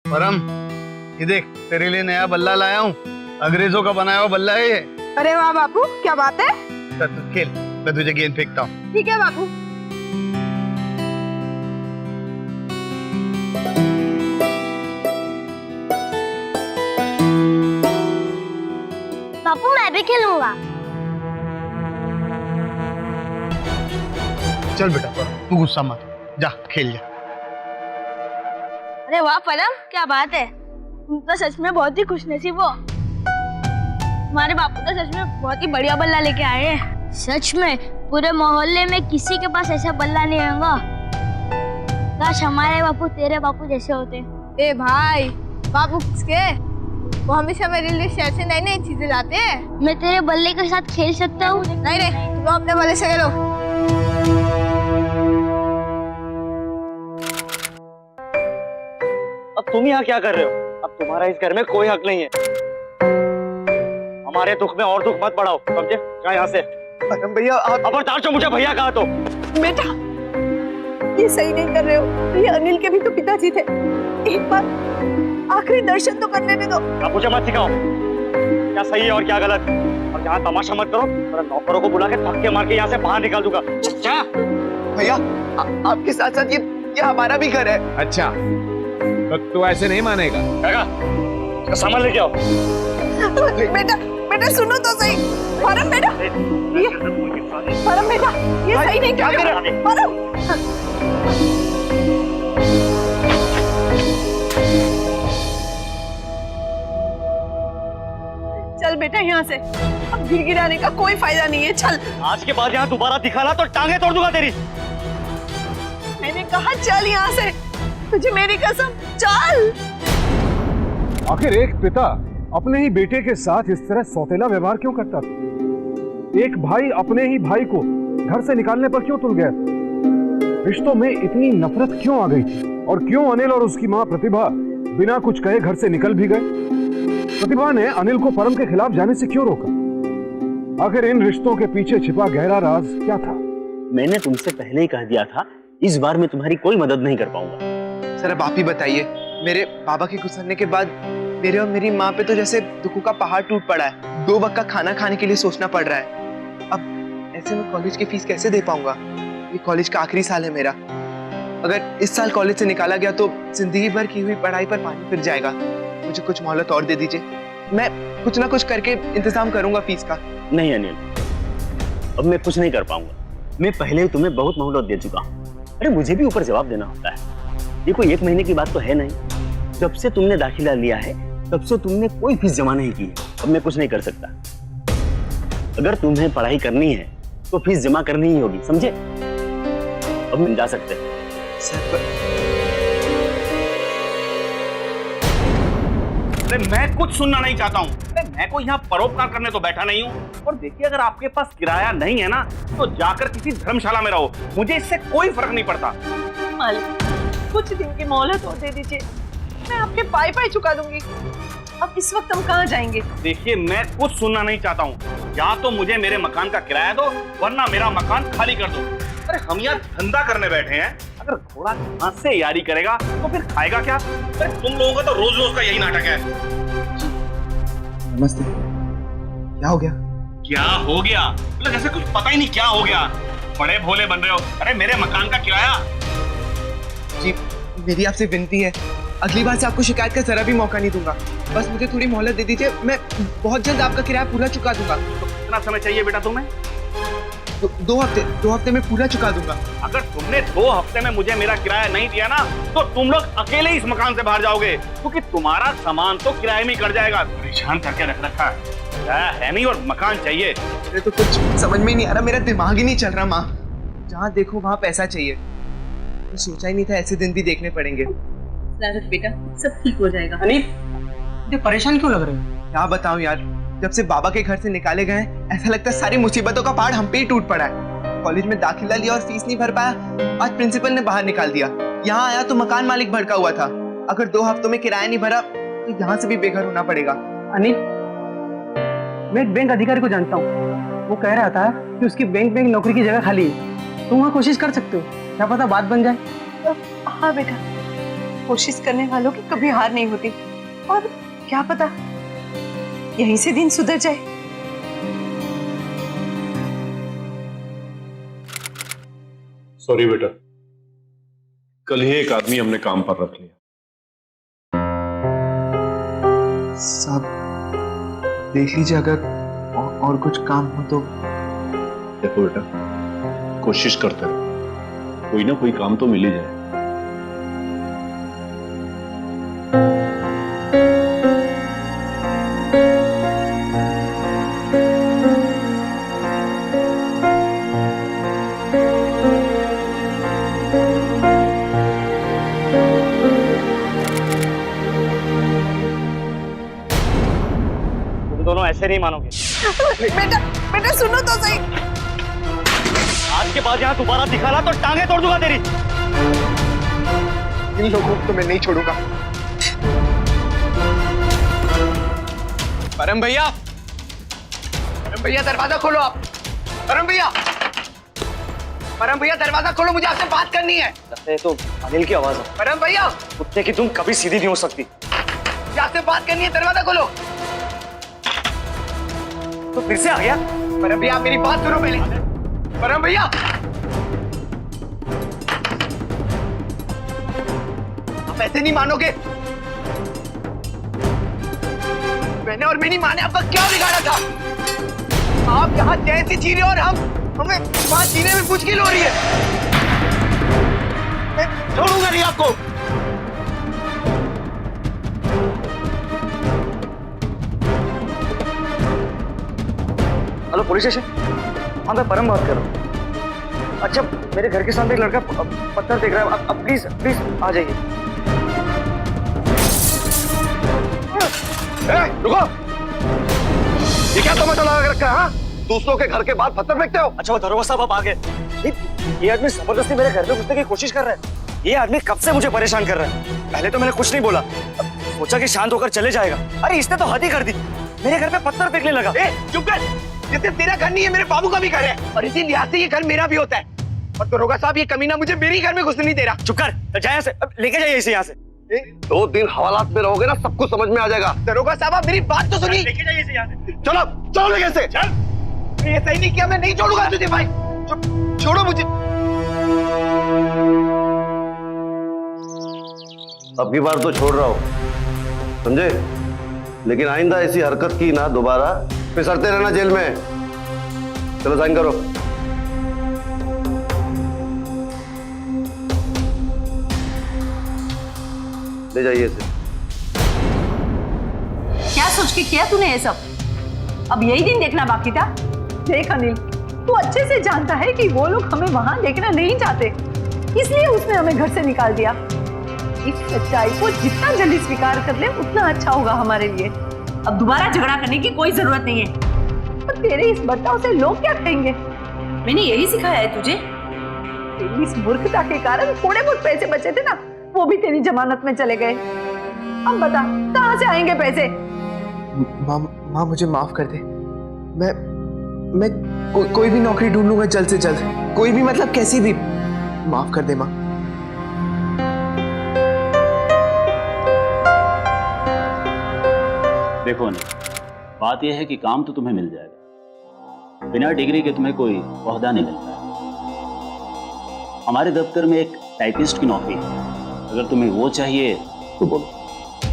परम, ये देख तेरे लिए नया बल्ला लाया हूँ। अंग्रेजों का बनाया हुआ बल्ला है ये। अरे वाह बापू, क्या बात है। चल तू खेल, मैं तुझे गेंद फेंकता हूँ। ठीक है बापू। बापू मैं भी खेलूंगा। चल बेटा परम, तू गुस्सा मत, जा खेल जा। अरे वाह परम, क्या बात है। तुम तो सच में बहुत ही खुशनसीब हो। हमारे बापू तो सच में बहुत ही बढ़िया बल्ला लेके आए हैं। सच में पूरे मोहल्ले में किसी के पास ऐसा बल्ला नहीं होगा। काश हमारे बापू तेरे बापू जैसे होते। ए भाई, बापू किसके? वो हमेशा मेरे लिए शहर से नई नई चीजें लाते हैं। मैं तेरे बल्ले के साथ खेल सकता हूँ? नहीं नहीं, तुम अपने बल्ले से खेलो। अब तुम यहाँ क्या कर रहे हो? अब तुम्हारा इस घर में कोई हक नहीं है। हमारे दुख में और दुख मत बढ़ाओ, समझे? जा यहाँ से। भैया आप खबरदार जो मुझे भैया कहा तो। बेटा, ये सही नहीं कर रहे हो। ये अनिल के भी तो पिताजी थे। एक बार आखिरी दर्शन तो करने दे दो। अब मुझे मत सिखाओ क्या सही है और क्या गलत। और यहाँ तमाशा मत करो, मेरे नौकरों को बुला के धक्के मार के यहाँ से बाहर निकाल दूंगा। क्या भैया, आपके साथ साथ ये हमारा भी घर है। अच्छा, तो तू ऐसे नहीं मानेगा। तो सामान लेके आओ। बेटा बेटा सुनो तो सही। परम बेटा, ये परम बेटा, ये सही नहीं कर रहे हो। परम, चल बेटा यहाँ से। अब गिड़गिड़ाने का कोई फायदा नहीं है। चल। आज के बाद यहाँ दोबारा दिखाना तो टांगे तोड़ दूंगा तेरी। मैंने कहा चल यहाँ से, तुझे मेरी कसम, चल। आखिर एक पिता अपने ही बेटे के साथ इस तरह सौतेला व्यवहार क्यों करता था? एक भाई अपने ही भाई को घर से निकालने पर क्यों तुल गया? रिश्तों में इतनी नफरत क्यों आ गई थी? और क्यों अनिल और उसकी मां प्रतिभा बिना कुछ कहे घर से निकल भी गए? प्रतिभा ने अनिल को परम के खिलाफ जाने से क्यों रोका? आखिर इन रिश्तों के पीछे छिपा गहरा राज क्या था? मैंने तुमसे पहले ही कह दिया था, इस बार मैं तुम्हारी कोई मदद नहीं कर पाऊंगा। सर अब आप ही बताइए, मेरे बाबा के गुजरने के बाद मेरे और मेरी माँ पे तो जैसे दुखों का पहाड़ टूट पड़ा है। 2 वक्त का खाना खाने के लिए सोचना पड़ रहा है। अब ऐसे में कॉलेज की फीस कैसे दे पाऊंगा? ये कॉलेज का आखिरी साल है मेरा। अगर इस साल कॉलेज से निकाला गया तो जिंदगी भर की हुई पढ़ाई पर पानी फिर जाएगा। मुझे कुछ मोहलत और दे दीजिए, मैं कुछ ना कुछ करके इंतजाम करूंगा फीस का। नहीं अनिल, अब मैं कुछ नहीं कर पाऊंगा। मैं पहले ही तुम्हें बहुत मोहलत दे चुका हूँ। अरे मुझे भी ऊपर जवाब देना होता है। ये कोई 1 महीने की बात तो है नहीं। जब से तुमने दाखिला लिया है तब से तुमने कोई फीस जमा नहीं की है। अब मैं कुछ नहीं कर सकता। अगर तुम्हें पढ़ाई करनी है तो फीस जमा करनी ही होगी, समझे? अब हम जा सकते हैं। अरे मैं कुछ सुनना नहीं चाहता हूँ। मैं कोई यहाँ परोपकार करने तो बैठा नहीं हूँ। और देखिए, अगर आपके पास किराया नहीं है ना तो जाकर किसी धर्मशाला में रहो, मुझे इससे कोई फर्क नहीं पड़ता। मालिक, कुछ दिन की मोहलत और दे दीजिए, मैं आपके पाई पाई चुका दूंगी। अब इस वक्त हम कहाँ जाएंगे? देखिए, मैं कुछ सुनना नहीं चाहता हूँ। या तो मुझे मेरे मकान का किराया दो, वरना मेरा मकान खाली कर दो। अरे हम यहाँ धंधा करने बैठे हैं। अगर घोड़ा घास से यारी करेगा तो फिर खाएगा क्या? अरे तुम लोगों का तो रोज रोज का यही नाटक है। नमस्ते। क्या हो गया? क्या हो गया? मतलब जैसे कुछ पता ही नहीं क्या हो गया। बड़े भोले बन रहे हो। अरे मेरे मकान का किराया। जी, मेरी आपसे विनती है, अगली बार से आपको शिकायत का जरा भी मौका नहीं दूंगा। बस मुझे थोड़ी मोहलत दे दीजिए, मैं बहुत जल्द आपका किराया पूरा चुका दूंगा। तो कितना समय चाहिए बेटा तुम्हें? 2 हफ्ते में पूरा चुका दूंगा। अगर तुमने 2 हफ्ते में मुझे मेरा किराया नहीं दिया ना तो तुम लोग अकेले ही इस मकान से बाहर जाओगे, क्योंकि तुम्हारा सामान तो किराए में कट जाएगा। परेशान करके रख रखा है नहीं, और मकान चाहिए। मुझे तो कुछ समझ में नहीं आ रहा, मेरा दिमाग ही नहीं चल रहा। माँ, जहाँ देखो वहाँ पैसा चाहिए। तो सोचा ही नहीं था ऐसे दिन भी देखने पड़ेंगे। बेटा, सब ठीक हो जाएगा। अनिल, इतने परेशान क्यों लग रहे हो? क्या बताऊं यार, जब से बाबा के घर से निकाले गए ऐसा लगता है सारी मुसीबतों का पहाड़ हम पे ही टूट पड़ा है। कॉलेज में दाखिला लिया और फीस नहीं भर पाया, आज प्रिंसिपल ने बाहर निकाल दिया। यहाँ आया तो मकान मालिक भड़का हुआ था। अगर 2 हफ्तों में किराया नहीं भरा तो यहाँ से भी बेघर होना पड़ेगा। अनिल, मैं एक बैंक अधिकारी को जानता हूँ। वो कह रहा था कि उसकी बैंक नौकरी की जगह खाली है। तुम वहाँ कोशिश कर सकते हो, क्या पता बात बन जाए। हाँ बेटा, कोशिश करने वालों की कभी हार नहीं होती। और क्या पता यहीं से दिन सुधर जाए। सॉरी बेटा, कल ही एक आदमी हमने काम पर रख लिया। साहब देख लीजिए, अगर और कुछ काम हो तो। देखो बेटा, कोशिश करते रहो, कोई ना कोई काम तो मिल ही जाए। तुम दोनों ऐसे नहीं मानोगे। बेटा बेटा सुनो तो सही। आज के बाद यहाँ दोबारा दिखाना तो टांगे तोड़ दूंगा तेरी। इन लोगों को तो मैं नहीं छोड़ूंगा। परम भैया, परम भैया दरवाजा खोलो आप। परम भैया, परम भैया दरवाजा खोलो, मुझे आपसे बात करनी है। लगता है तो अनिल की आवाज है। परम भैया, कुत्ते की तुम कभी सीधी नहीं हो सकती। मुझे आपसे बात करनी है, दरवाजा खोलो। तो फिर से आ गया। परम भैया, आप मेरी बात सुनो पहले। परम भैया, आप ऐसे नहीं मानोगे। मैंने और मेरी माँ ने आपका क्या बिगाड़ा था? आप यहाँ चैन से जी रहे हो और हमें वहां जीने में मुश्किल हो रही है। मैं छोड़ूंगा नहीं आपको। Hello police station. हाँ मैं परम बात कर रहा हूँ। अच्छा, मेरे घर के सामने एक लड़का पत्थर फेंक रहा है। अब प्लीज प्लीज आ जाइए। रुको, ये क्या तमाशा लगा रखा है? हाँ, दूसरों के घर के बाहर पत्थर फेंकते हो? अच्छा वो दरोगा साहब अब आ गए। ये आदमी जबरदस्ती मेरे घर में घुसने की कोशिश कर रहा है। ये आदमी कब से मुझे परेशान कर रहा है। पहले तो मैंने कुछ नहीं बोला, अब सोचा कि शांत होकर चले जाएगा। अरे इसने तो हद ही कर दी, मेरे घर पे पत्थर फेंकने लगा। चुप कर, ये सिर्फ तेरा घर नहीं है, मेरे बाबू का भी घर है और इसी लिहाज से ये घर मेरा भी होता है। और दरोगा साहब, ये कमीना मुझे मेरे घर में घुसने नहीं दे रहा। चुप कर, जाए यहाँ से, अब लेके जाइए इसे यहाँ से। 2 दिन हवालात में रहोगे ना, सब कुछ समझ में आ जाएगा। दरोगा साहब, आप मेरी बात तो सुनिए। लेके जाइए इसे यहाँ से। चलो चलो लेके से। चल, ये सही नहीं किया, मैं नहीं छोड़ूंगा तुझे भाई। छोड़ो मुझे। अब की बार तो छोड़ रहा हूँ, समझे? लेकिन आइंदा ऐसी हरकत की ना दोबारा, फिसलते रहना जेल में। चलो साइन करो। ले जाइए इसे। क्या सोच के किया तूने ये सब? अब यही दिन देखना बाकी था। देख अनिल, तू अच्छे से जानता है कि वो लोग हमें वहां देखना नहीं चाहते, इसलिए उसने हमें घर से निकाल दिया। इस सच्चाई को जितना जल्दी स्वीकार कर ले उतना अच्छा होगा हमारे लिए। अब दोबारा झगड़ा करने की कोई जरूरत नहीं है। पर तेरे इस बर्ताव से लोग क्या कहेंगे? मैंने यही सिखाया है तुझे। तेरी इस मूर्खता के कारण थोड़े बहुत पैसे बचे थे ना, वो भी तेरी जमानत में चले गए। अब बता कहाँ से आएंगे पैसे? माँ मुझे माफ कर दे। मैं कोई भी नौकरी ढूंढ लूंगा जल्द से जल्द, कोई भी, मतलब कैसी भी। माफ कर दे माँ। देखो ना, बात यह है कि काम तो तुम्हें मिल जाएगा, बिना डिग्री के तुम्हें कोई ओहदा नहीं मिलता है। हमारे दफ्तर में एक टाइपिस्ट की नौकरी है, अगर तुम्हें वो चाहिए तो बोलो।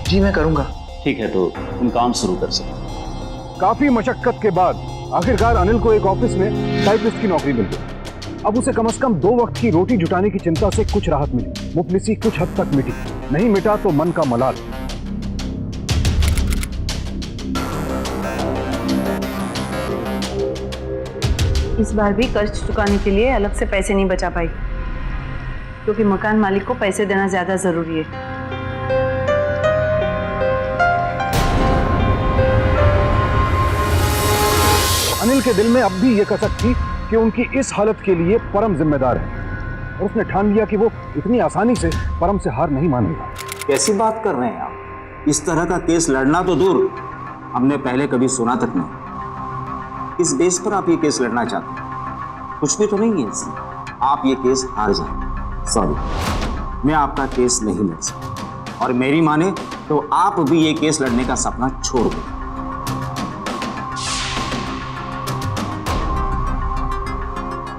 जी मैं करूंगा। ठीक है, तो तुम काम शुरू कर सकते। काफी मशक्कत के बाद आखिरकार अनिल को एक ऑफिस में टाइपिस्ट की नौकरी मिल गई। अब उसे कम से कम 2 वक्त की रोटी जुटाने की चिंता से कुछ राहत मिली। मुफलिसी कुछ हद तक मिटी, नहीं मिटा तो मन का मलाल। इस बार भी कर्ज चुकाने के लिए अलग से पैसे नहीं बचा पाई, क्योंकि मकान मालिक को पैसे देना ज्यादा जरूरी है। अनिल के दिल में अब भी ये कसक थी कि उनकी इस हालत के लिए परम जिम्मेदार है, और उसने ठान लिया कि वो इतनी आसानी से परम से हार नहीं मानेगा। कैसी बात कर रहे हैं आप? इस तरह का केस लड़ना तो दूर, हमने पहले कभी सुना तक नहीं। किस बेस पर आप ये केस लड़ना चाहते हैं? कुछ भी तो नहीं है इसमें। आप ये केस हार जाएंगे। सॉरी, मैं आपका केस नहीं लड़ सकता। और मेरी माने तो आप भी ये केस लड़ने का सपना छोड़ दो।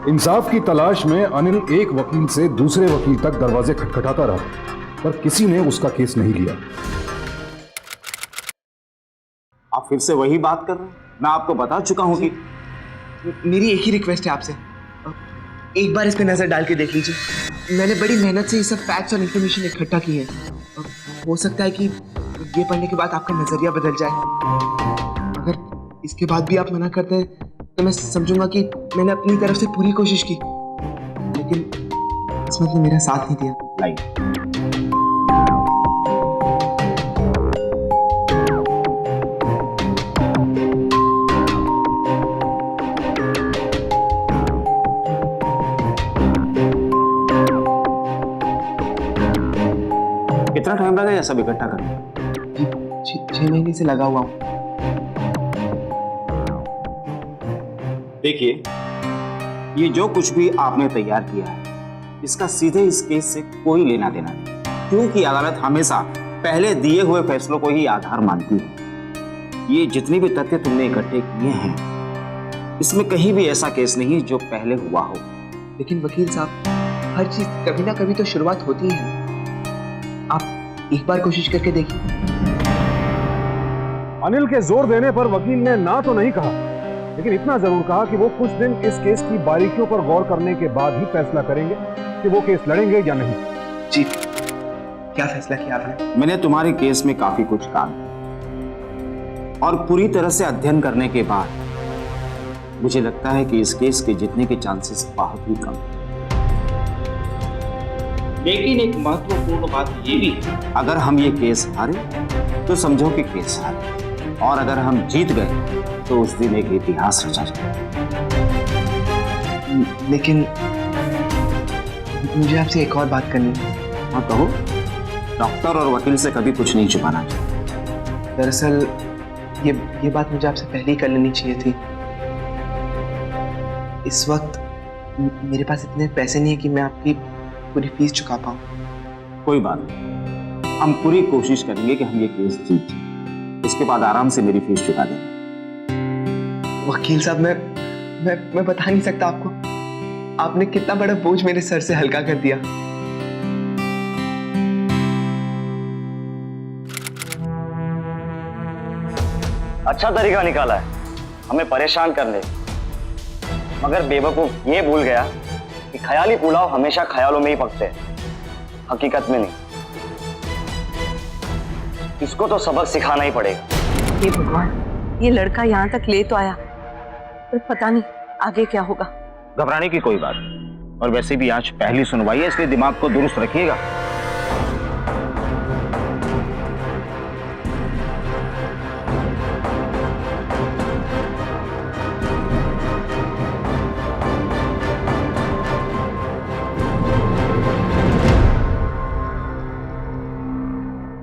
इंसाफ की तलाश में अनिल एक वकील से दूसरे वकील तक दरवाजे खटखटाता रहा, पर किसी ने उसका केस नहीं लिया। आप फिर से वही बात कर रहे हैं? मैं आपको बता चुका हूं कि मेरी एक ही रिक्वेस्ट है आपसे, एक बार इस पे नजर डाल के देख लीजिए। मैंने बड़ी मेहनत से ये सब फैक्ट्स और इन्फॉर्मेशन इकट्ठा की है। हो सकता है कि ये पढ़ने के बाद आपका नजरिया बदल जाए। अगर इसके बाद भी आप मना करते हैं तो मैं समझूंगा कि मैंने अपनी तरफ से पूरी कोशिश की, लेकिन किस्मत ने मेरा साथ नहीं दिया। कितना टाइम लगा ये सब इकट्ठा करने? 6 महीने से लगा हुआ हूँ। देखिए, ये जो कुछ भी आपने तैयार किया है, इसका सीधे इस केस से कोई लेना देना नहीं, क्योंकि अदालत हमेशा पहले दिए हुए फैसलों को ही आधार मानती है। ये जितने भी तथ्य तुमने इकट्ठे किए हैं, इसमें कहीं भी ऐसा केस नहीं जो पहले हुआ हो। लेकिन वकील साहब, हर चीज कभी ना कभी तो शुरुआत होती है। आप एक बार कोशिश करके देखिए। अनिल के जोर देने पर वकील ने ना तो नहीं कहा, लेकिन इतना जरूर कहा कि वो कुछ दिन इस केस की बारीकियों पर गौर करने के बाद ही फैसला करेंगे कि वो केस लड़ेंगे या नहीं। जी, क्या फैसला किया आपने? मैंने तुम्हारे केस में काफी कुछ काम किया और पूरी तरह से अध्ययन करने के बाद मुझे लगता है कि इस केस के जीतने के चांसेस बहुत ही कम। लेकिन एक महत्वपूर्ण बात ये भी है, अगर हम ये केस हारे तो समझो कि केस हारे, और अगर हम जीत गए तो उस दिन एक इतिहास रचा जाए। लेकिन मुझे आपसे एक और बात करनी है। हाँ कहो। डॉक्टर और वकील से कभी कुछ नहीं छुपाना चाहिए। दरअसल ये बात मुझे आपसे पहले ही कर लेनी चाहिए थी। इस वक्त मेरे पास इतने पैसे नहीं है कि मैं आपकी पूरी फीस चुका पाऊँ। कोई बात नहीं, हम पूरी कोशिश करेंगे कि हम ये केस जीत जाएं। इसके बाद आराम से मेरी फीस चुका देंगे। वकील साहब, मैं बता नहीं सकता आपको, आपने कितना बड़ा बोझ मेरे सर से हल्का कर दिया। अच्छा तरीका निकाला है हमें परेशान करने, मगर बेवकूफ ये भूल गया कि ख्याली पुलाव हमेशा ख्यालों में ही पकते हैं, हकीकत में नहीं। इसको तो सबक सिखाना ही पड़ेगा। हे भगवान, ये लड़का यहाँ तक ले तो आया, पर पता नहीं आगे क्या होगा। घबराने की कोई बात नहीं, और वैसे भी आज पहली सुनवाई है, इसलिए दिमाग को दुरुस्त रखिएगा।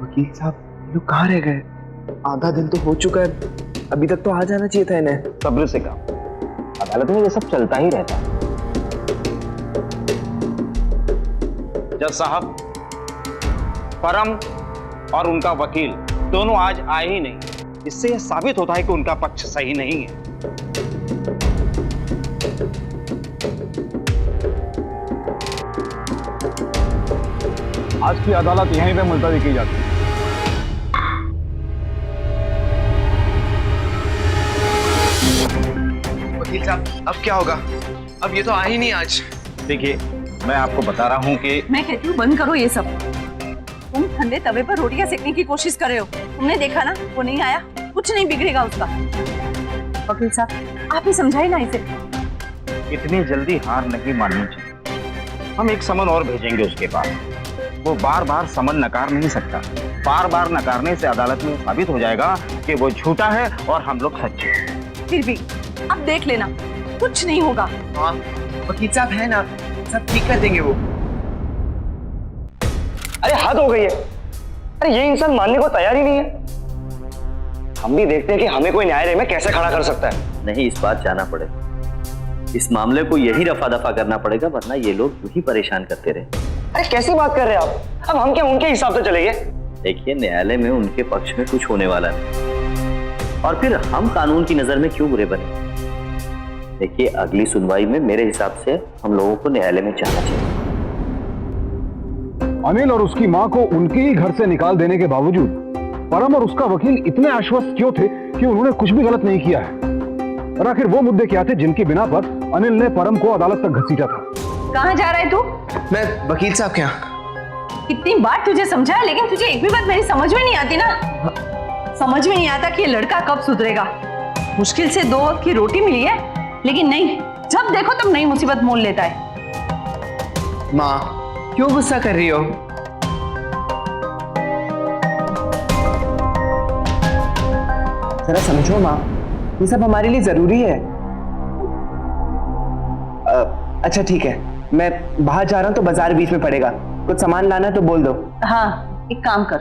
वकील साहब, लोग कहाँ रह गए? आधा दिन तो हो चुका है, अभी तक तो आ जाना चाहिए था इन्हें। सब्र से काम, अदालत में ये सब चलता ही रहता है। जज साहब, परम और उनका वकील दोनों आज आए ही नहीं, इससे यह साबित होता है कि उनका पक्ष सही नहीं है। आज की अदालत यहीं पे मुलतवी की जाती है। वकील साहब, अब क्या होगा? अब ये तो आ ही नहीं आज। देखिए, मैं आपको बता रहा हूँ कि मैं कहती हूँ बंद करो ये सब। तुम ठंडे तवे पर रोटियां सेकने की कोशिश कर रहे हो। तुमने देखा ना, वो नहीं आया, कुछ नहीं बिगड़ेगा उसका। वकील साहब, आप ही समझाइए ना इसे। इतनी जल्दी हार नहीं माननी चाहिए। हम एक समन और भेजेंगे उसके पास। वो बार बार समन नकार नहीं सकता। बार बार नकारने से अदालत में साबित हो जाएगा कि वो झूठा है और हम लोग सच्चे हैं। फिर भी अब देख लेना, कुछ नहीं होगा। हाँ, वकील साहब है ना, सब ठीक कर देंगे वो। अरे हद हो गई है। अरे ये इंसान मानने को तैयार ही नहीं है। हम भी देखते हैं कि हमें कोई न्यायालय में कैसे खड़ा कर सकता है। नहीं, इस बात जाना पड़ेगा। इस मामले को यही रफा दफा करना पड़ेगा, वरना ये लोग यूं ही परेशान करते रहे। अरे कैसी बात कर रहे हैं आप? अब हम क्या उनके हिसाब से चलेंगे? देखिए, न्यायालय में उनके पक्ष में कुछ होने वाला नहीं, और फिर हम कानून की नजर में क्यों बुरे बने। देखिए, अगली सुनवाई में मेरे हिसाब से हम लोगों को न्यायालय में जाना चाहिए। अनिल और उसकी मां को उनके ही घर से निकाल देने के बावजूद परम और उसका वकील इतने आश्वस्त क्यों थे कि उन्होंने कुछ भी गलत नहीं किया है? और आखिर वो मुद्दे क्या थे जिनके बिना पर अनिल ने परम को अदालत तक घसीटा था? कहाँ जा रहा है तू? मैं वकील साहब के यहाँ। कितनी बार तुझे समझाया, लेकिन तुझे एक भी बात मेरी समझ में नहीं आती ना। समझ में नहीं आता कि ये लड़का कब सुधरेगा। मुश्किल से 2 वक्त की रोटी मिली है, लेकिन नहीं, जब देखो तब नई मुसीबत मोल लेता है। माँ, क्यों गुस्सा कर रही हो? जरा समझो माँ, ये सब हमारे लिए जरूरी है। अच्छा ठीक है, मैं बाहर जा रहा हूँ तो बाजार बीच में पड़ेगा, कुछ सामान लाना तो बोल दो। हाँ, एक काम कर,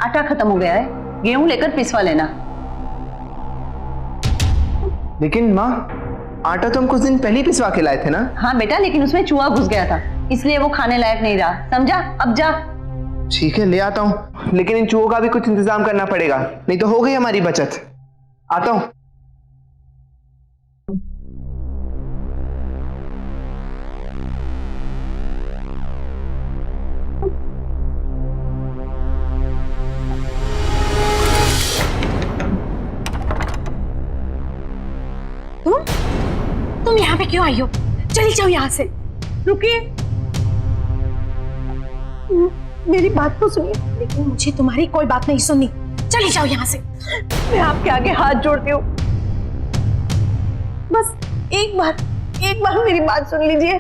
आटा खत्म हो गया है, गेहूं लेकर पिसवा लेना। लेकिन माँ, आटा तो हम कुछ दिन पहले ही पिसवा के लाए थे ना। हाँ बेटा, लेकिन उसमें चूहा घुस गया था, इसलिए वो खाने लायक नहीं रहा, समझा? अब जा। ठीक है, ले आता हूँ, लेकिन इन चूहों का भी कुछ इंतजाम करना पड़ेगा, नहीं तो हो गई हमारी बचत। आता हूँ। तुम यहाँ पे क्यों आई हो? चली जाओ यहाँ से। रुकिए, मेरी बात तो सुनिए। लेकिन मुझे तुम्हारी कोई बात नहीं सुननी, चली जाओ यहाँ से। मैं आपके आगे हाथ जोड़ती हूँ, बस एक बार मेरी बात सुन लीजिए।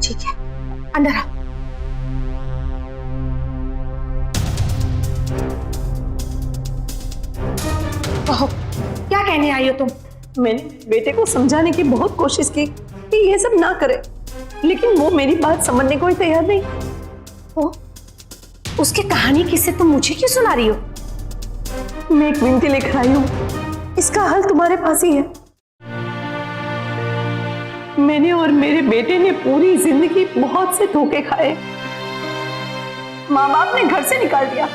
ठीक है, अंदर आओ। कहो, क्या कहने आई हो तुम? मैंने बेटे को समझाने की बहुत कोशिश की कि ये सब ना करे, लेकिन वो मेरी बात समझने को ही तैयार नहीं। ओ, उसकी कहानी किससे तुम मुझे क्यों सुना रही हो? मैं एक विनती लेकर आई हूँ, इसका हल तुम्हारे पास ही है। मैंने और मेरे बेटे ने पूरी जिंदगी बहुत से धोखे खाए, माँ बाप ने घर से निकाल दिया।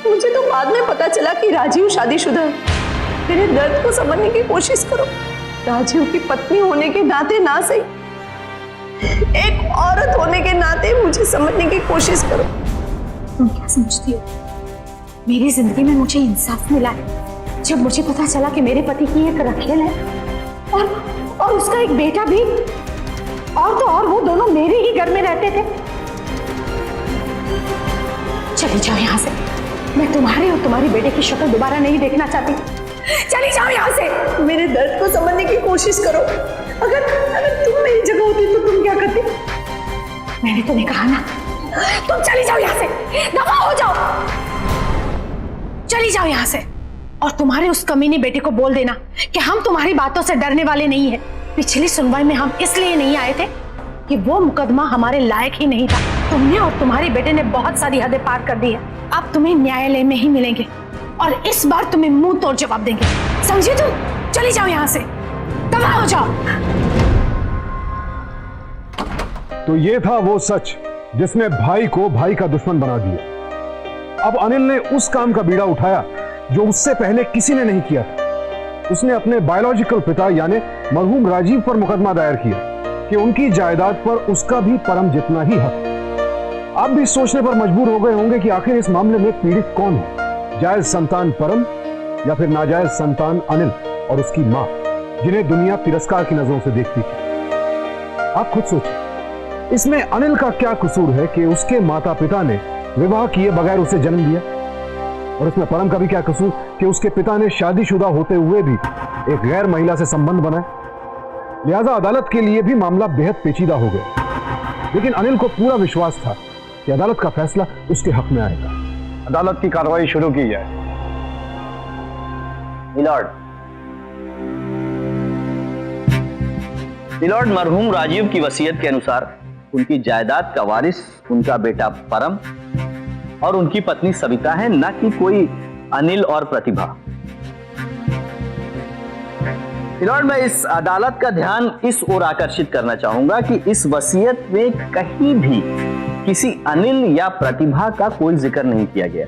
मुझे तो बाद में पता चला कि राजीव शादीशुदा है। मेरे दर्द को समझने की कोशिश करो। राजीव की पत्नी होने के नाते ना सही, एक औरत होने के नाते मुझे समझने की कोशिश करो। तुम क्या समझती हो? मेरी जिंदगी में मुझे इंसाफ मिला है जब मुझे पता चला कि मेरे पति की एक रखेल है और उसका एक बेटा भी, और तो और वो दोनों मेरे ही घर में रहते थे। चली जाओ यहाँ से, मैं तुम्हारे और तुम्हारी बेटे की शक्ल दोबारा नहीं देखना चाहती। चली जाओ यहाँ से। मेरे दर्द को समझने की कोशिश करो। अगर तुम मेरी जगह होती तो तुम क्या करती? मैंने तुम्हें कहा ना, तुम चली जाओ यहाँ से, दफा हो जाओ। चली जाओ यहाँ से, और तुम्हारे उस कमीने बेटे को बोल देना कि हम तुम्हारी बातों से डरने वाले नहीं हैं। पिछली सुनवाई में हम इसलिए नहीं आए थे कि वो मुकदमा हमारे लायक ही नहीं था। तुमने और तुम्हारे बेटे ने बहुत सारी हदें पार कर दी है। अब तुम्हें न्यायालय में ही मिलेंगे और इस बार तुम्हें मुंह तोड़ जवाब देंगे, समझे तुम? चली जाओ यहाँ से, दफा हो जाओ। तो ये था वो सच जिसने भाई को भाई का दुश्मन बना दिया। अब अनिल ने उस काम का बीड़ा उठाया जो उससे पहले किसी ने नहीं किया था। उसने अपने बायोलॉजिकल पिता यानी मरहूम राजीव पर मुकदमा दायर किया कि उनकी जायदाद पर उसका भी परम जितना ही हक। आप भी सोचने पर मजबूर हो गए होंगे कि आखिर इस मामले में पीड़ित कौन है, जायज संतान परम या फिर नाजायज संतान अनिल और उसकी मां, जिन्हें दुनिया तिरस्कार की नजरों से देखती थी। आप खुद सोचिए, इसमें अनिल का क्या कसूर है कि उसके माता पिता ने विवाह किए बगैर उसे जन्म दिया, और इसमें परम का भी क्या कसूर कि उसके पिता ने शादीशुदा होते हुए भी एक गैर महिला से संबंध बनाए। लिहाजा अदालत के लिए भी मामला बेहद पेचीदा हो गया, लेकिन अनिल को पूरा विश्वास था कि अदालत का फैसला उसके हक में आएगा। अदालत की कार्रवाई शुरू की जाए। मिलॉर्ड, मरहूम राजीव की वसीयत के अनुसार उनकी जायदाद का वारिस उनका बेटा परम और उनकी पत्नी सविता है, न कि कोई अनिल और प्रतिभा। मिलॉर्ड, मैं इस अदालत का ध्यान इस ओर आकर्षित करना चाहूंगा कि इस वसीयत में कहीं भी किसी अनिल या प्रतिभा का कोई जिक्र नहीं किया गया,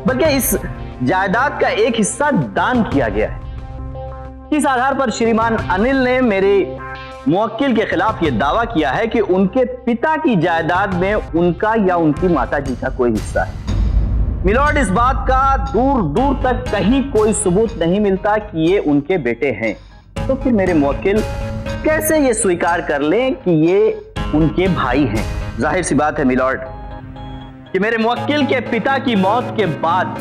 बल्कि इस जायदाद का एक हिस्सा दान किया गया है। इस आधार पर श्रीमान अनिल ने मेरे मुवक्किल के खिलाफ यह दावा किया है कि उनके पिता की जायदाद में उनका या उनकी माताजी का कोई हिस्सा है। मिलॉर्ड, इस बात का दूर दूर तक कहीं कोई सबूत नहीं मिलता कि ये उनके बेटे हैं। तो फिर मेरे मुवक्किल कैसे ये स्वीकार कर लें कि ये उनके भाई हैं? जाहिर सी बात है मिलॉर्ड कि मेरे मुवक्किल के पिता की मौत के बाद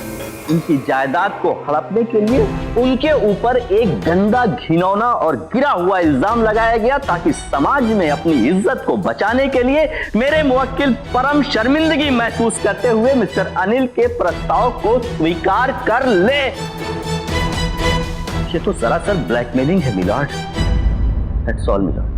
उनकी जायदाद को हड़पने के लिए उनके ऊपर एक गंदा, घिनौना और गिरा हुआ इल्जाम लगाया गया, ताकि समाज में अपनी इज्जत को बचाने के लिए मेरे मुवक्किल परम शर्मिंदगी महसूस करते हुए मिस्टर अनिल के प्रस्ताव को स्वीकार कर ले। ये तो सरासर ब्लैकमेलिंग है milord. That's all milord.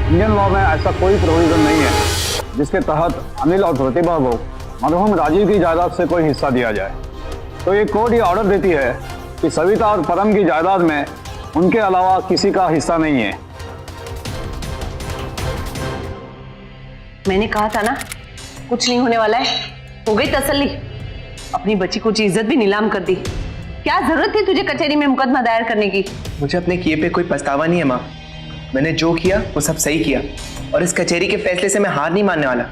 Indian law में ऐसा कोई प्रोविजन नहीं है जिसके तहत अनिल और प्रतिभा को मरहूम राजीव की जायदाद से कोई हिस्सा दिया जाए। तो ये कोर्ट ये ऑर्डर देती है कि सविता और परम की जायदाद में उनके अलावा किसी का हिस्सा नहीं है। मैंने कहा था ना, कुछ नहीं होने वाला है। हो गई तसल्ली। अपनी बच्ची को इज्जत भी नीलाम कर दी। क्या जरूरत थी तुझे कचहरी में मुकदमा दायर करने की? मुझे अपने किए पे कोई पछतावा नहीं है माँ। मैंने जो किया वो सब सही किया, और इस कचहरी के फैसले से मैं हार नहीं मानने वाला।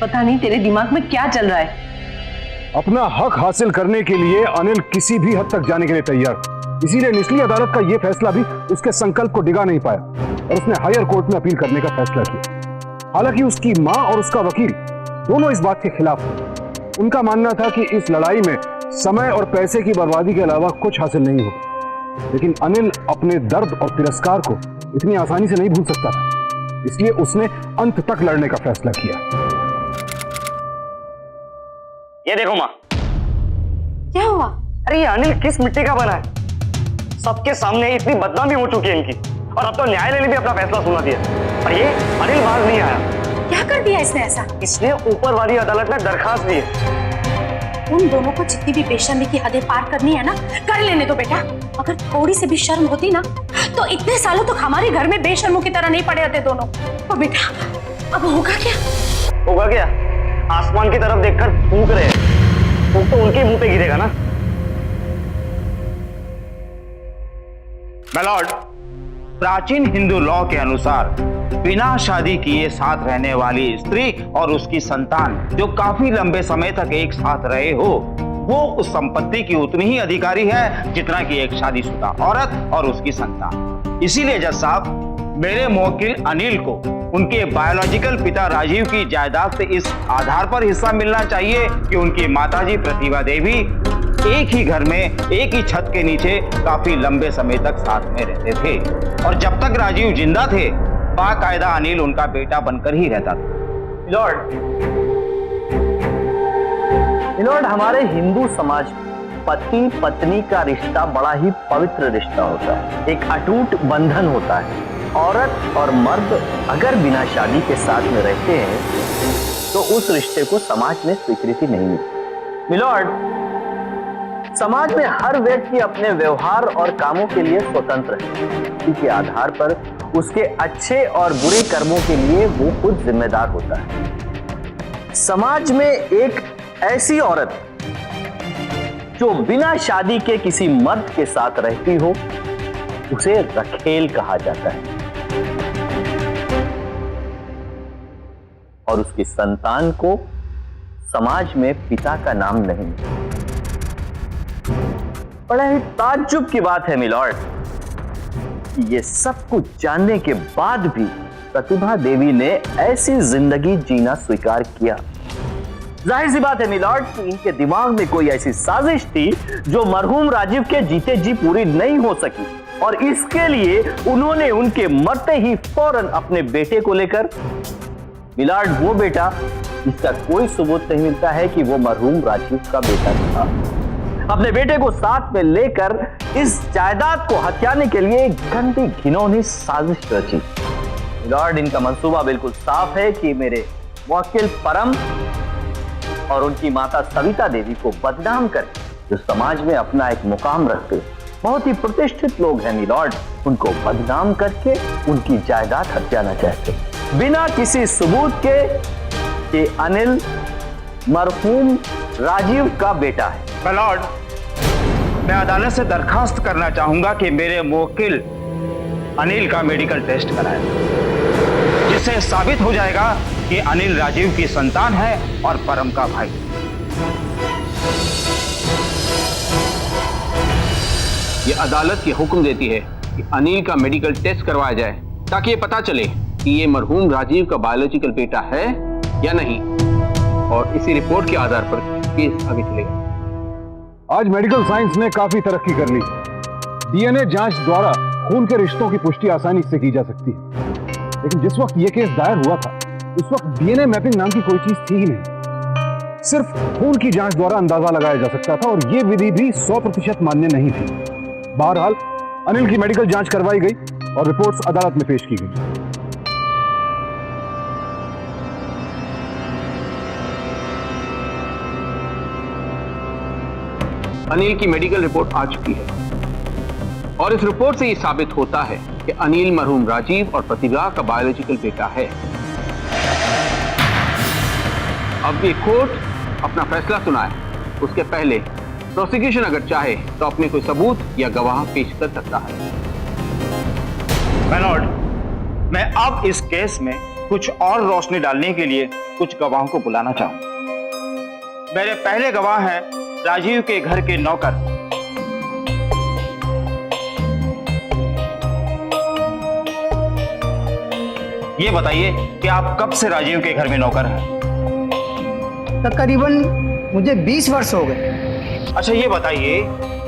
पता नहीं तेरे दिमाग में क्या चल रहा है। अपना हक हासिल करने के लिए अनिल किसी भी हद तक जाने के लिए तैयार, इसीलिए निचली अदालत का यह फैसला भी उसके संकल्प को डिगा नहीं पाया और उसने हायर कोर्ट में अपील करने का फैसला किया। हालांकि उसकी मां और उसका वकील दोनों इस बात के खिलाफ थे। उनका मानना था कि इस लड़ाई में समय और पैसे की बर्बादी के अलावा कुछ हासिल नहीं होगा, लेकिन अनिल अपने दर्द और तिरस्कार को इतनी आसानी से नहीं भूल सकता था, इसलिए उसने अंत तक लड़ने का फैसला किया। ये देखो माँ। क्या हुआ? अरे ये अनिल किस मिट्टी का बना है? सबके सामने इतनी बदनामी हो चुकी है इनकी, और अब तो न्यायालय ने भी अपना फैसला सुना दिया, और ये अनिल बाज नहीं आया। क्या कर दिया इसने ऐसा? इसने ऊपर वाली अदालत में दरखास्त दी है। उन दोनों को जितनी भी बेशर्मी की हदें पार करनी है ना, कर लेने दो बेटा। अगर थोड़ी सी भी शर्म होती ना, तो इतने सालों तक हमारे घर में बेशर्मों की तरह नहीं पड़े रहते दोनों। तो बेटा अब होगा क्या? होगा क्या? आसमान की तरफ देखकर फूंक रहे हैं, फूंक तो उनके मुंह पे गिरेगा ना। माय प्राचीन हिंदू लॉ के अनुसार बिना शादी किए साथ रहने वाली स्त्री और उसकी संतान जो काफी लंबे समय तक एक साथ रहे हो, वो उस संपत्ति की उतनी ही अधिकारी है जितना कि एक शादीशुदा औरत और उसकी संतान। इसीलिए जज साहब, मेरे मुवक्किल अनिल को उनके बायोलॉजिकल पिता राजीव की जायदाद से इस आधार पर हिस्सा मिलना चाहिए कि उनकी माताजी प्रतिभा देवी एक ही घर में एक ही छत के नीचे काफी लंबे समय तक साथ में रहते थे, और जब तक राजीव जिंदा थे बाकायदा अनिल उनका बेटा बनकर ही रहता था। मिलॉर्ड, हमारे हिंदू समाज में पति पत्नी का रिश्ता बड़ा ही पवित्र रिश्ता होता है, एक अटूट बंधन होता है। औरत और मर्द अगर बिना शादी के साथ में रहते हैं तो उस रिश्ते को समाज में स्वीकृति नहीं मिलती। मिलॉर्ड, समाज में हर व्यक्ति अपने व्यवहार और कामों के लिए स्वतंत्र है। इसी के आधार पर उसके अच्छे और बुरे कर्मों के लिए वो खुद जिम्मेदार होता है। समाज में एक ऐसी औरत जो बिना शादी के किसी मर्द के साथ रहती हो, उसे रखेल कहा जाता है, और उसकी संतान को समाज में पिता का नाम नहीं। बड़ा ही ताज्जुब की बात है मिलॉर्ड, ये सब कुछ जानने के बाद भी प्रतिभा देवी ने ऐसी जिंदगी जीना स्वीकार किया। जाहिर सी बात है मिलॉर्ड कि इनके दिमाग में कोई ऐसी साजिश थी जो मरहूम राजीव के जीते जी पूरी नहीं हो सकी, और इसके लिए उन्होंने उनके मरते ही फौरन अपने बेटे को लेकर, मिलॉर्ड वो बेटा जिसका कोई सबूत नहीं मिलता है कि वो मरहूम राजीव का बेटा था, अपने बेटे को साथ में लेकर इस जायदाद को हथियाने के लिए एक गंदी घिनौनी साजिश रची। मिलॉर्ड, इनका मंसूबा बिल्कुल साफ है कि मेरे मुवक्किल परम और उनकी माता सविता देवी को बदनाम कर जो समाज में अपना एक मुकाम रखते बहुत ही प्रतिष्ठित लोग हैं मिलॉर्ड, उनको बदनाम करके उनकी जायदाद हट जाना चाहते बिना किसी सबूत के कि अनिल मरहूम राजीव का बेटा है। मिलॉर्ड, मैं अदालत से दरखास्त करना चाहूंगा कि मेरे मुवक्किल अनिल का मेडिकल टेस्ट कराए, जिससे साबित हो जाएगा कि अनिल राजीव की संतान है और परम का भाई। ये अदालत की हुक्म देती है कि अनिल का मेडिकल टेस्ट करवाया जाए ताकि ये पता चले कि ये मरहूम राजीव का बायोलॉजिकल बेटा है या नहीं, और इसी रिपोर्ट के आधार पर केस आगे चलेगा। आज मेडिकल साइंस ने काफी तरक्की कर ली। डीएनए जांच द्वारा खून के रिश्तों की पुष्टि आसानी से की जा सकती है, लेकिन जिस वक्त यह केस दायर हुआ था उस वक्त डीएनए मैपिंग नाम की कोई चीज थी ही नहीं। सिर्फ खून की जांच द्वारा अंदाजा लगाया जा सकता था और यह विधि भी 100% मान्य नहीं थी। बहरहाल अनिल की मेडिकल जांच करवाई गई और रिपोर्ट्स अदालत में पेश की गई। अनिल की मेडिकल रिपोर्ट आ चुकी है और इस रिपोर्ट से ये साबित होता है कि अनिल मरहूम राजीव और प्रतिभा का बायोलॉजिकल बेटा है। अब ये कोर्ट अपना फैसला सुनाए उसके पहले प्रोसिक्यूशन अगर चाहे तो अपने कोई सबूत या गवाह पेश कर सकता है। मिलॉर्ड, मैं अब इस केस में कुछ और रोशनी डालने के लिए कुछ गवाहों को बुलाना चाहूंगा। मेरे पहले गवाह हैं राजीव के घर के नौकर। ये बताइए कि आप कब से राजीव के घर में नौकर हैं? तकरीबन मुझे 20 वर्ष हो गए। अच्छा, ये बताइए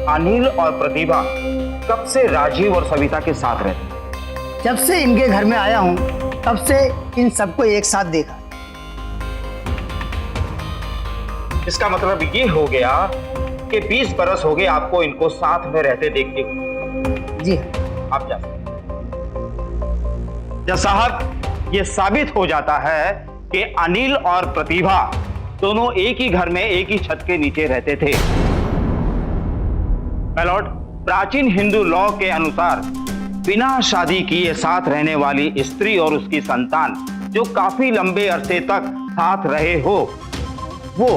अनिल और प्रतिभा कब से राजीव और सविता के साथ रहते हैं? जब से इनके घर में आया हूँ तब से इन सबको एक साथ देखा। इसका मतलब ये हो गया कि 20 बरस हो गए आपको इनको साथ में रहते देखते हुए। जी आप जा सकते। जज साहब, ये साबित हो जाता है कि अनिल और प्रतिभा दोनों एक ही घर में एक ही छत के नीचे रहते थे। मिलॉर्ड, प्राचीन हिंदू लॉ के अनुसार बिना शादी किए साथ रहने वाली स्त्री और उसकी संतान जो काफी लंबे अरसे तक साथ रहे हो, वो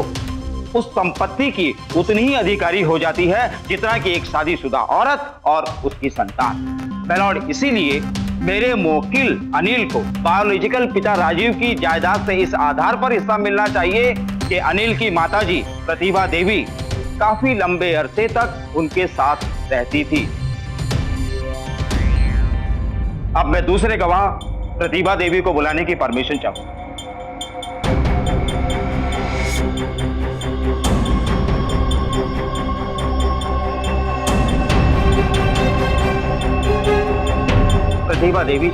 उस संपत्ति की उतनी ही अधिकारी हो जाती है जितना कि एक शादीशुदा औरत और उसकी संतान। मिलॉर्ड, इसीलिए मेरे मुवक्किल अनिल को बायोलॉजिकल पिता राजीव की जायदाद से इस आधार पर हिस्सा मिलना चाहिए कि अनिल की माताजी प्रतिभा देवी काफी लंबे अरसे तक उनके साथ रहती थी। अब मैं दूसरे गवाह प्रतिभा देवी को बुलाने की परमिशन चाहूंगा। प्रतिभा देवी,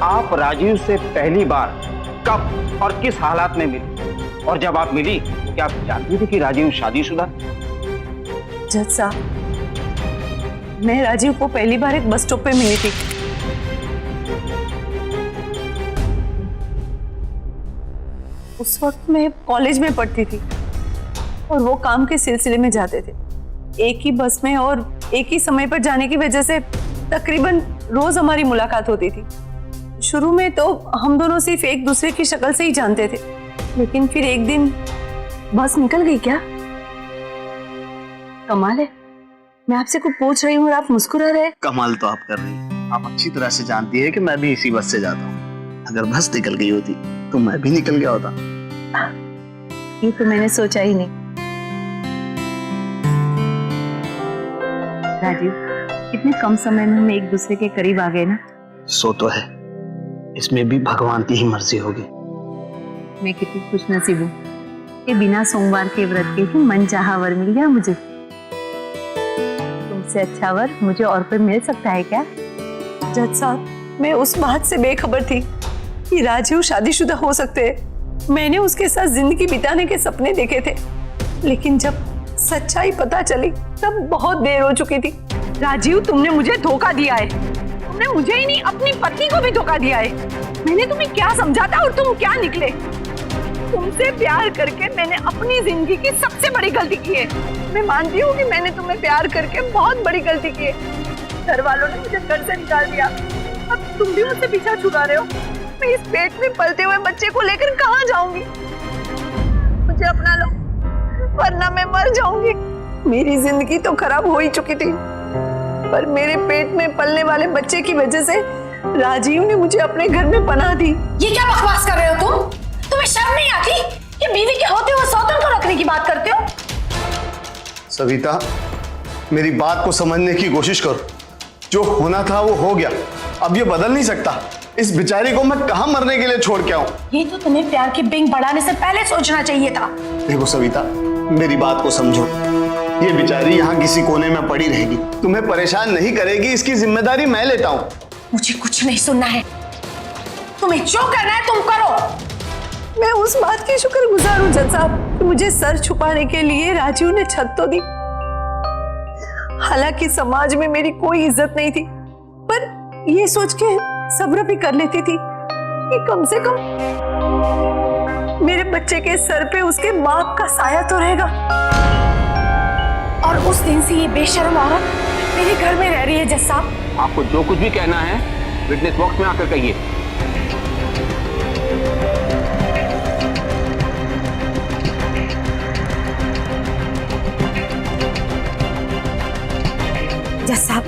आप राजीव से पहली बार कब और किस हालात में मिली, और जब आप मिली तो क्या आप जानती थी कि राजीव शादीशुदा? जज साहब, मैं राजीव को पहली बार एक बस स्टॉप पे मिली थी। उस वक्त मैं कॉलेज में पढ़ती थी और वो काम के सिलसिले में जाते थे। एक ही बस में और एक ही समय पर जाने की वजह से तकरीबन रोज हमारी मुलाकात होती थी। शुरू में तो हम दोनों सिर्फ एक दूसरे की शक्ल से ही जानते थे, लेकिन फिर एक दिन बस निकल गई। क्या कमाल है, मैं आपसे कुछ पूछ रही हूँ और आप मुस्कुरा रहे। कमाल तो आप कर रही हैं। आप अच्छी तरह से जानती है कि मैं भी इसी बस से जाता हूँ। अगर बस निकल गई होती तो मैं भी निकल गया होता। ये तो मैंने सोचा ही नहीं। राजीव, कितने कम समय में हम एक दूसरे के करीब आ गए ना। सो तो है, इसमें भी भगवान की ही मर्जी होगी। मैं कितनी खुशनसीब हूँ कि बिना सोमवार के व्रत के ही मन चाहा वर मिल गया मुझे। तुमसे अच्छा वर मुझे और कोई मिल सकता है क्या? जज साहब, मैं उस बात से बेखबर थी कि राजीव शादीशुदा हो सकते हैं। मैंने उसके साथ जिंदगी बिताने के सपने देखे थे, लेकिन जब सच्चाई पता चली तब बहुत देर हो चुकी थी। राजीव, तुमने मुझे धोखा दिया है। तुमने मुझे ही नहीं, अपनी पत्नी को भी धोखा दिया है। मैंने तुम्हें क्या समझा था और तुम क्या निकले? तुमसे प्यार करके मैंने अपनी जिंदगी की सबसे बड़ी गलती की है। मैं मानती हूँ कि मैंने तुम्हें प्यार करके बहुत बड़ी गलती की है। घर वालों ने मुझे घर से निकाल दिया, अब तुम भी मुझसे पीछा छुड़ा रहे हो। मैं इस पेट में पलते हुए बच्चे को लेकर कहाँ जाऊंगी? मुझे अपना लो, वरना मैं मर जाऊंगी। मेरी जिंदगी तो खराब हो ही चुकी थी, पर मेरे पेट में पलने वाले बच्चे की वजह से राजीव ने मुझे अपने घर में पनाह दी। ये क्या बकवास कर रहे हो तुम? तुम्हें शर्म नहीं आती कि बीवी के होते हुए सौतन को रखने की बात करते हो? सविता, मेरी बात को समझने की कोशिश करो। जो होना था वो हो गया, अब ये बदल नहीं सकता। इस बेचारी को मैं कहां मरने के लिए छोड़ के आऊं? ये तो तुम्हें प्यार की बिंग बढ़ाने से पहले सोचना चाहिए था। देखो सविता, मेरी बात को समझो। ये बेचारी यहाँ किसी कोने में पड़ी रहेगी, तुम्हें परेशान नहीं करेगी, इसकी जिम्मेदारी मैं लेता हूँ। मुझे कुछ नहीं सुनना है, तुम्हें जो करना है तुम करो। मैं उस बात की शुक्रगुजार हूँ जज साहब कि मुझे सर छुपाने के लिए राजीव ने छत तो दी। हालांकि समाज में मेरी कोई इज्जत नहीं थी, पर ये सोच के सब्र भी कर लेती थी कि कम से कम मेरे बच्चे के सर पे उसके बाप का साया तो रहेगा। और उस दिन से ये बेशर्म औरत मेरे घर में रह रही है जज साहब। आपको जो कुछ भी कहना है विटनेस बॉक्स में आकर कहिए। जज साहब,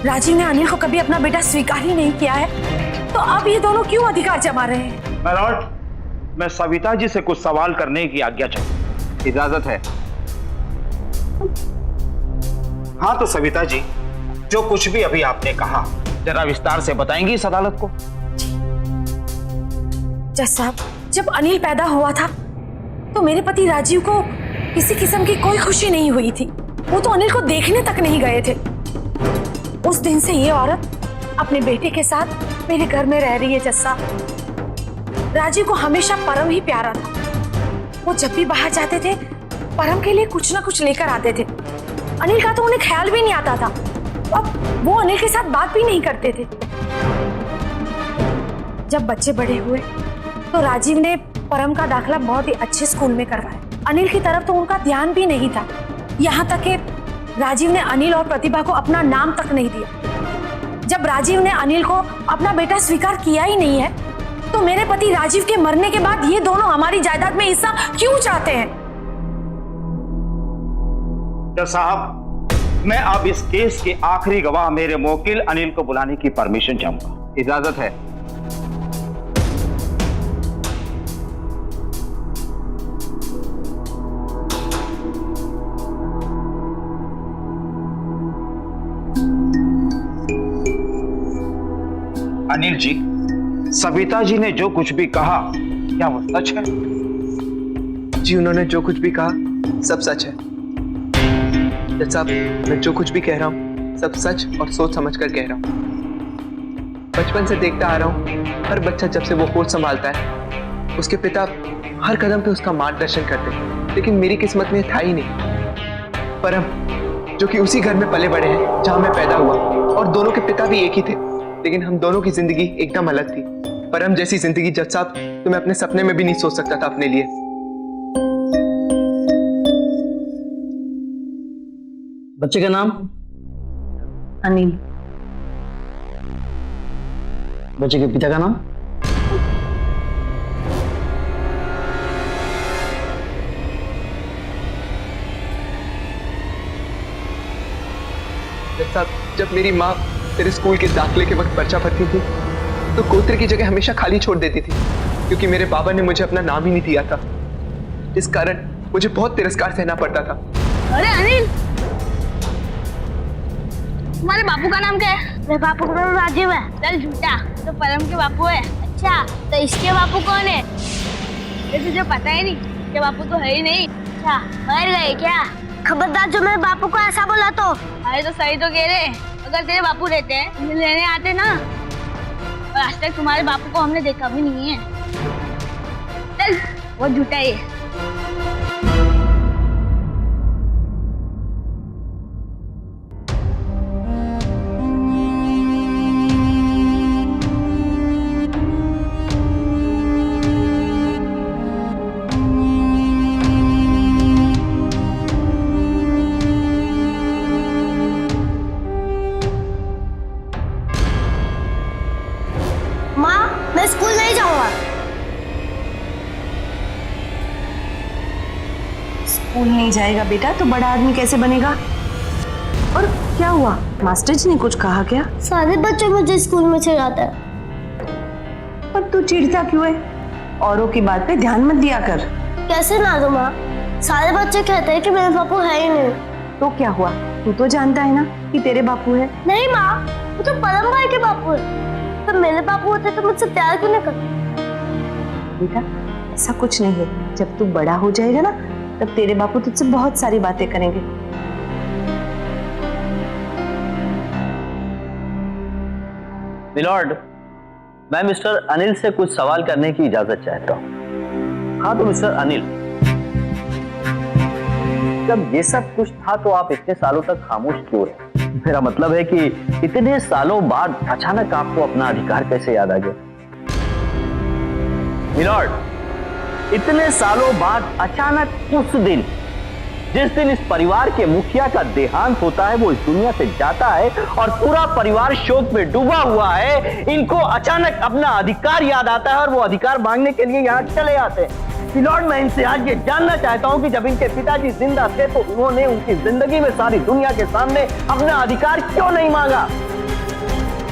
राजीव ने अनिल को कभी अपना बेटा स्वीकार ही नहीं किया है, तो अब ये दोनों क्यों अधिकार जमा रहे हैं? माय लॉर्ड, मैं सविता जी से कुछ सवाल करने की आज्ञा चाहूं। इजाजत है? हाँ तो सविता जी, जो कुछ भी अभी आपने कहा जरा विस्तार से बताएंगी इस अदालत को। जज साहब, जब अनिल पैदा हुआ था तो मेरे पति राजीव को किसी किस्म की कोई खुशी नहीं हुई थी। वो तो अनिल को देखने तक नहीं गए थे। उस दिन से ये औरत अपने बेटे के साथ मेरे घर में रह रही है जज साहब। राजीव को हमेशा परम ही प्यारा था। वो जब भी बाहर जाते थे परम के लिए कुछ ना कुछ लेकर आते थे। अनिल का तो उन्हें ख्याल भी नहीं आता था। अब वो अनिल के साथ बात भी नहीं करते थे। जब बच्चे बड़े हुए तो राजीव ने परम का दाखिला बहुत ही अच्छे स्कूल में करवाया। अनिल की तरफ तो उनका ध्यान भी नहीं था। यहाँ तक कि राजीव ने अनिल और प्रतिभा को अपना नाम तक नहीं दिया। जब राजीव ने अनिल को अपना बेटा स्वीकार किया ही नहीं है, तो मेरे पति राजीव के मरने के बाद ये दोनों हमारी जायदाद में हिस्सा क्यों चाहते हैं? जज साहब, मैं अब इस केस के आखिरी गवाह मेरे मुवक्किल अनिल को बुलाने की परमिशन चाहूंगा। इजाजत है? अनिल जी, सविता जी ने जो कुछ भी कहा क्या वो सच है? जी, उन्होंने जो कुछ भी कहा सब सच है। जज साहब, मैं जो कुछ भी कह रहा हूँ सब सच और सोच समझ कर कह रहा हूँ। बचपन से देखता आ रहा हूँ, हर बच्चा जब से वो होश संभालता है उसके पिता हर कदम पे उसका मार्गदर्शन करते हैं, लेकिन मेरी किस्मत में था ही नहीं। परम, जो कि उसी घर में पले बड़े हैं जहाँ मैं पैदा हुआ, और दोनों के पिता भी एक ही थे, लेकिन हम दोनों की जिंदगी एकदम अलग थी। परम जैसी जिंदगी जज साहब तो मैं अपने सपने में भी नहीं सोच सकता था अपने लिए। बच्चे का नाम? अनिल। बच्चे के पिता का नाम? जज साहब, जब मेरी माँ तेरे स्कूल के दाखिले के वक्त पर्चा भरती थी तो गोत्र की जगह हमेशा खाली छोड़ देती थी, क्योंकि मेरे बाबा ने मुझे अपना नाम ही नहीं दिया था। इस कारण मुझे बहुत तिरस्कार सहना पड़ता था। अरे अनिल, तुम्हारे बापू का नाम क्या है? मेरे बापू का नाम राजीव है। चल झूठा, तो परम के बापू है। अच्छा, तो इसके बापू कौन है? ये तुझे पता ही नहीं, इसके बापू तो है ही नहीं। अच्छा, मर गए क्या? खबरदार जो मेरे बापू को ऐसा बोला तो। अरे तो सही तो कह रहे, अगर तेरे बापू रहते हैं मुझे लेने आते ना। और आज तक तुम्हारे बापू को हमने देखा भी नहीं है। चल, वो झूठा है। मैं स्कूल नहीं जाऊंगा। स्कूल नहीं जाएगा बेटा तो बड़ा आदमी कैसे बनेगा? और क्या हुआ, मास्टर जी ने कुछ कहा क्या? सारे बच्चे मुझे स्कूल में चिढ़ाते हैं। पर तू चिढ़ता क्यों है? औरों की बात पे ध्यान मत दिया कर। कैसे ना दो माँ, सारे बच्चे कहते हैं कि मेरे बापू है ही नहीं। तो क्या हुआ, तू तो जानता है ना कि तेरे बापू है। नहीं माँ, वो तो परम भाई के बापू है। तो मेरे बापू होते तो मुझसे प्यार क्यों नहीं करते? बेटा ऐसा कुछ नहीं है, जब तू बड़ा हो जाएगा ना तब तेरे बापू तुझसे बहुत सारी बातें करेंगे। मिलॉर्ड, मैं मिस्टर अनिल से कुछ सवाल करने की इजाजत चाहता हूं। हाँ तो मिस्टर अनिल, जब ये सब कुछ था तो आप इतने सालों तक खामोश क्यों रहे? मेरा मतलब है कि इतने सालों बाद अचानक आपको अपना अधिकार कैसे याद आ गया? मिलॉर्ड, इतने सालों बाद अचानक उस दिन, जिस दिन इस परिवार के मुखिया का देहांत होता है, वो इस दुनिया से जाता है और पूरा परिवार शोक में डूबा हुआ है, इनको अचानक अपना अधिकार याद आता है और वो अधिकार मांगने के लिए यहाँ चले आते हैं। मिलॉर्ड, मैं इनसे आज ये जानना चाहता हूँ कि जब इनके पिताजी जिंदा थे तो उन्होंने उनकी जिंदगी में सारी दुनिया के सामने अपना अधिकार क्यों नहीं मांगा?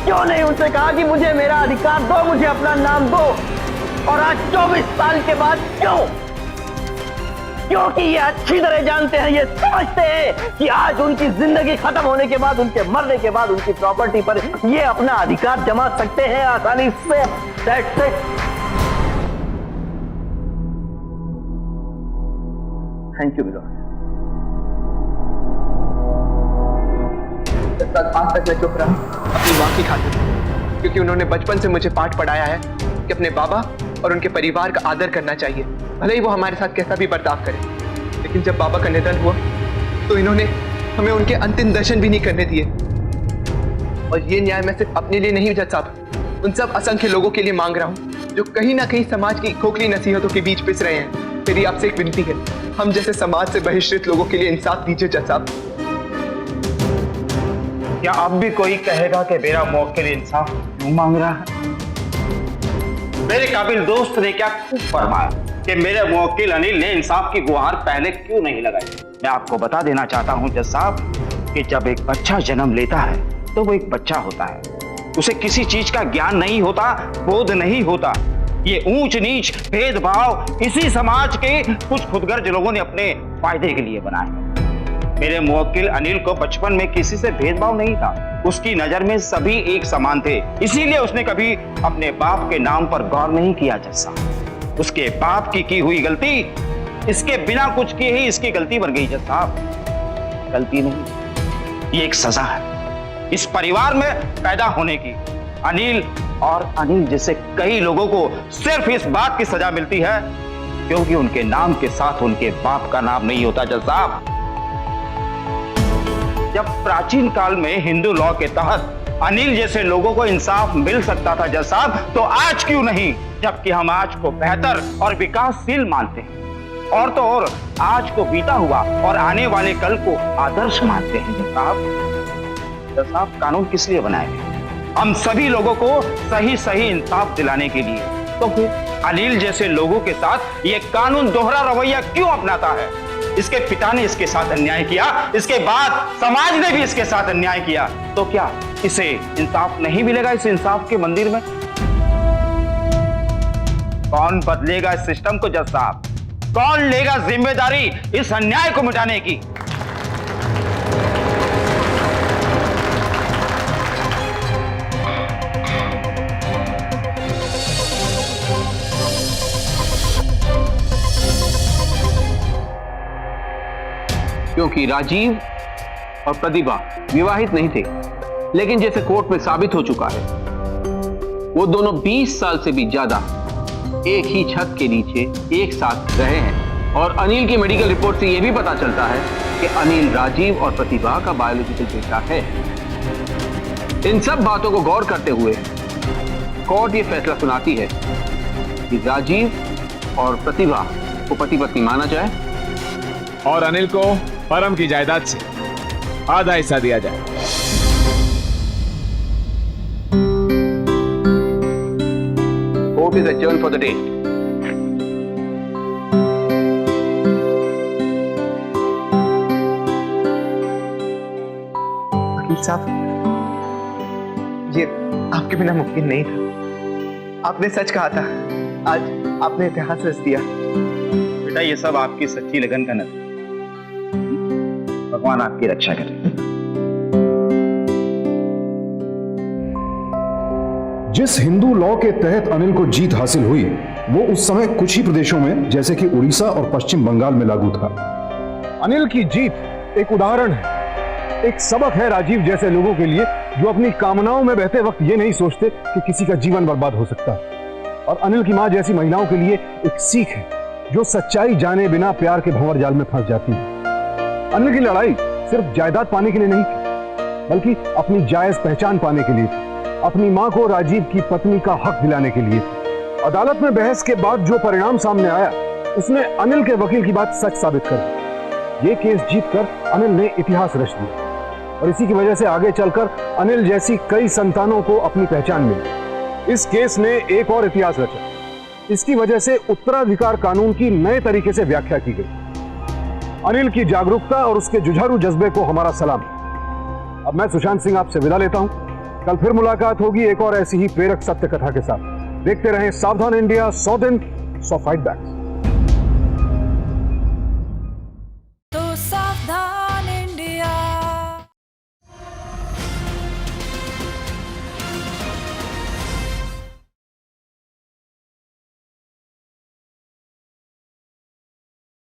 क्यों नहीं उनसे कहा कि मुझे मेरा अधिकार दो, मुझे अपना नाम दो? और आज 24 साल के बाद क्यों? क्योंकि ये अच्छी तरह जानते हैं, ये समझते हैं कि आज उनकी जिंदगी खत्म होने के बाद, उनके मरने के बाद उनकी प्रॉपर्टी पर ये अपना अधिकार जमा सकते हैं आसानी से। That's it. Thank you milord. आज तक मैं चुप रहा अपनी माँ की खातिर, क्योंकि उन्होंने बचपन से मुझे पाठ पढ़ाया है कि अपने बाबा और उनके परिवार का आदर करना चाहिए, भले ही वो हमारे साथ कैसा भी बर्ताव करे। लेकिन जब बाबा का निधन हुआ तो इन्होंने हमें उनके अंतिम दर्शन भी नहीं करने दिए। और ये न्याय मैं सिर्फ अपने लिए नहीं जज साहब, उन सब असंख्य लोगों के लिए मांग रहा हूँ जो कहीं ना कहीं समाज की खोखली नसीहतों के बीच पिस रहे हैं। मेरी आपसे एक विनती है, हम जैसे समाज से बहिष्कृत लोगों के लिए इंसाफ दीजिए जज साहब। क्या अब भी कोई कहेगा कि मेरा मुवक्किल इंसाफ क्यों मांग रहा है? मेरे काबिल दोस्त ने क्या खूब फरमाया कि मेरे मुवक्किल अनिल ने इंसाफ की गुहार पहले क्यों नहीं लगाई। मैं आपको बता देना चाहता हूं जज साहब कि जब एक बच्चा जन्म लेता है तो वो एक बच्चा होता है, उसे किसी चीज का ज्ञान नहीं होता, बोध नहीं होता। ये ऊंच नीच भेदभाव इसी समाज के कुछ खुदगर्ज लोगों ने अपने फायदे के लिए बनाए। मेरे मुवक्किल अनिल को बचपन में किसी से भेदभाव नहीं था, उसकी नजर में सभी एक समान थे, इसीलिए उसने कभी अपने बाप के नाम पर गौर नहीं किया। जैसा उसके बाप की हुई गलती इसके बिना कुछ किए ही इसकी गलती बन गई। जज साहब, गलती नहीं, ये एक सजा है इस परिवार में पैदा होने की। अनिल और अनिल जैसे कई लोगों को सिर्फ इस बात की सजा मिलती है क्योंकि उनके नाम के साथ उनके बाप का नाम नहीं होता। जज साहब, जब प्राचीन काल में हिंदू लॉ के तहत अनिल जैसे लोगों को इंसाफ मिल सकता था जज साहब, तो आज क्यों नहीं, जबकि हम आज को बेहतर और विकासशील मानते हैं। और तो और आज को बीता हुआ और आने वाले कल को आदर्श मानते हैं। जज साहब, कानून किस लिए बनाए गए? हम सभी लोगों को सही सही इंसाफ दिलाने के लिए। तो फिर अनिल जैसे लोगों के साथ ये कानून दोहरा रवैया क्यों अपनाता है? इसके पिता ने इसके साथ अन्याय किया, इसके बाद समाज ने भी इसके साथ अन्याय किया, तो क्या इसे इंसाफ नहीं मिलेगा इस इंसाफ के मंदिर में? कौन बदलेगा इस सिस्टम को जज साहब? कौन लेगा जिम्मेदारी इस अन्याय को मिटाने की? क्योंकि राजीव और प्रतिभा विवाहित नहीं थे, लेकिन जैसे कोर्ट में साबित हो चुका है, वो दोनों 20 साल से भी ज्यादा एक ही छत के नीचे एक साथ रहे हैं। और अनिल की मेडिकल रिपोर्ट से यह भी पता चलता है कि अनिल राजीव और प्रतिभा का बायोलॉजिकल बेटा है। इन सब बातों को गौर करते हुए कोर्ट ये फैसला सुनाती है कि राजीव और प्रतिभा को पति पत्नी माना जाए और अनिल को परम की जायदाद से आधा हिस्सा दिया जाए। Court is adjourned for the day. वकील साहब, ये आपके बिना मुमकिन नहीं था। आपने सच कहा था, आज आपने इतिहास रच दिया। बेटा ये सब आपकी सच्ची लगन का नतीजा। भगवान आपकी रक्षा करे। जिस हिंदू लॉ के तहत अनिल को जीत हासिल हुई वो उस समय कुछ ही प्रदेशों में जैसे कि उड़ीसा और पश्चिम बंगाल में लागू था। अनिल की जीत एक उदाहरण है, एक सबक है राजीव जैसे लोगों के लिए जो अपनी कामनाओं में बहते वक्त ये नहीं सोचते कि किसी का जीवन बर्बाद हो सकता है। और अनिल की मां जैसी महिलाओं के लिए एक सीख है जो सच्चाई जाने बिना प्यार के भंवर जाल में फंस जाती है। अनिल की लड़ाई सिर्फ जायदाद पाने के लिए नहीं थी, बल्कि अपनी जायज पहचान पाने के लिए थी, अपनी मां को राजीव की पत्नी का हक दिलाने के लिए थी। अदालत में बहस के बाद जो परिणाम सामने आया उसने अनिल के वकील की बात सच साबित कर दी। ये केस जीतकर अनिल ने इतिहास रच दिया और इसी की वजह से आगे चलकर अनिल जैसी कई संतानों को अपनी पहचान मिली। इस केस ने एक और इतिहास रचा। इसकी वजह से उत्तराधिकार कानून की नए तरीके से व्याख्या की गई। अनिल की जागरूकता और उसके जुझारू जज्बे को हमारा सलाम। अब मैं सुशांत सिंह आपसे विदा लेता हूं। कल फिर मुलाकात होगी एक और ऐसी ही प्रेरक सत्य कथा के साथ। देखते रहें सावधान इंडिया, 100 दिन 100 फाइट बैक्स।